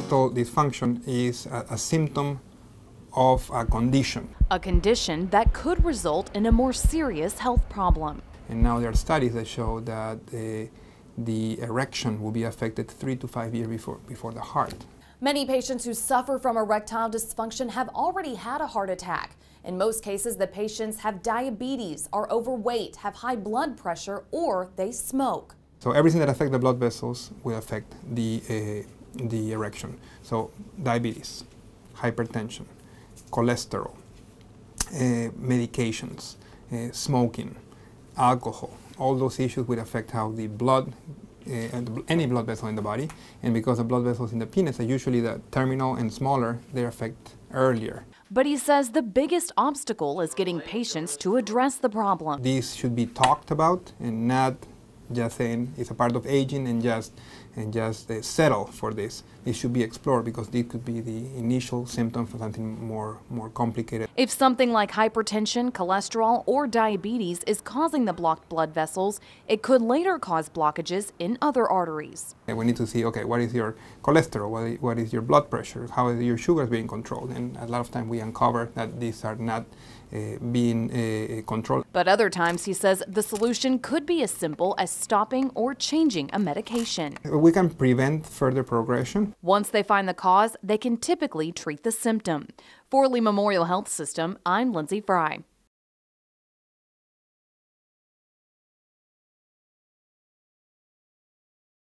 erectile dysfunction is a symptom of a condition. A condition that could result in a more serious health problem. And now there are studies that show that the erection will be affected 3 to 5 years before the heart. Many patients who suffer from erectile dysfunction have already had a heart attack. In most cases, the patients have diabetes, are overweight, have high blood pressure, or they smoke. So everything that affects the blood vessels will affect the erection. So diabetes, hypertension, cholesterol, medications, smoking, alcohol, all those issues will affect how the blood, any blood vessel in the body, and because the blood vessels in the penis are usually the terminal and smaller, they affect earlier. But he says the biggest obstacle is getting patients to address the problem. These should be talked about and not just saying it's a part of aging and just settle for this. It should be explored because this could be the initial symptom for something more complicated. If something like hypertension, cholesterol, or diabetes is causing the blocked blood vessels, it could later cause blockages in other arteries. And we need to see, okay, what is your cholesterol? What is your blood pressure? How is your sugars being controlled? And a lot of times we uncover that these are not being controlled. But other times, he says, the solution could be as simple as stopping or changing a medication. We can prevent further progression. Once they find the cause, they can typically treat the symptom. For Lee Memorial Health System, I'm Lindsay Fry.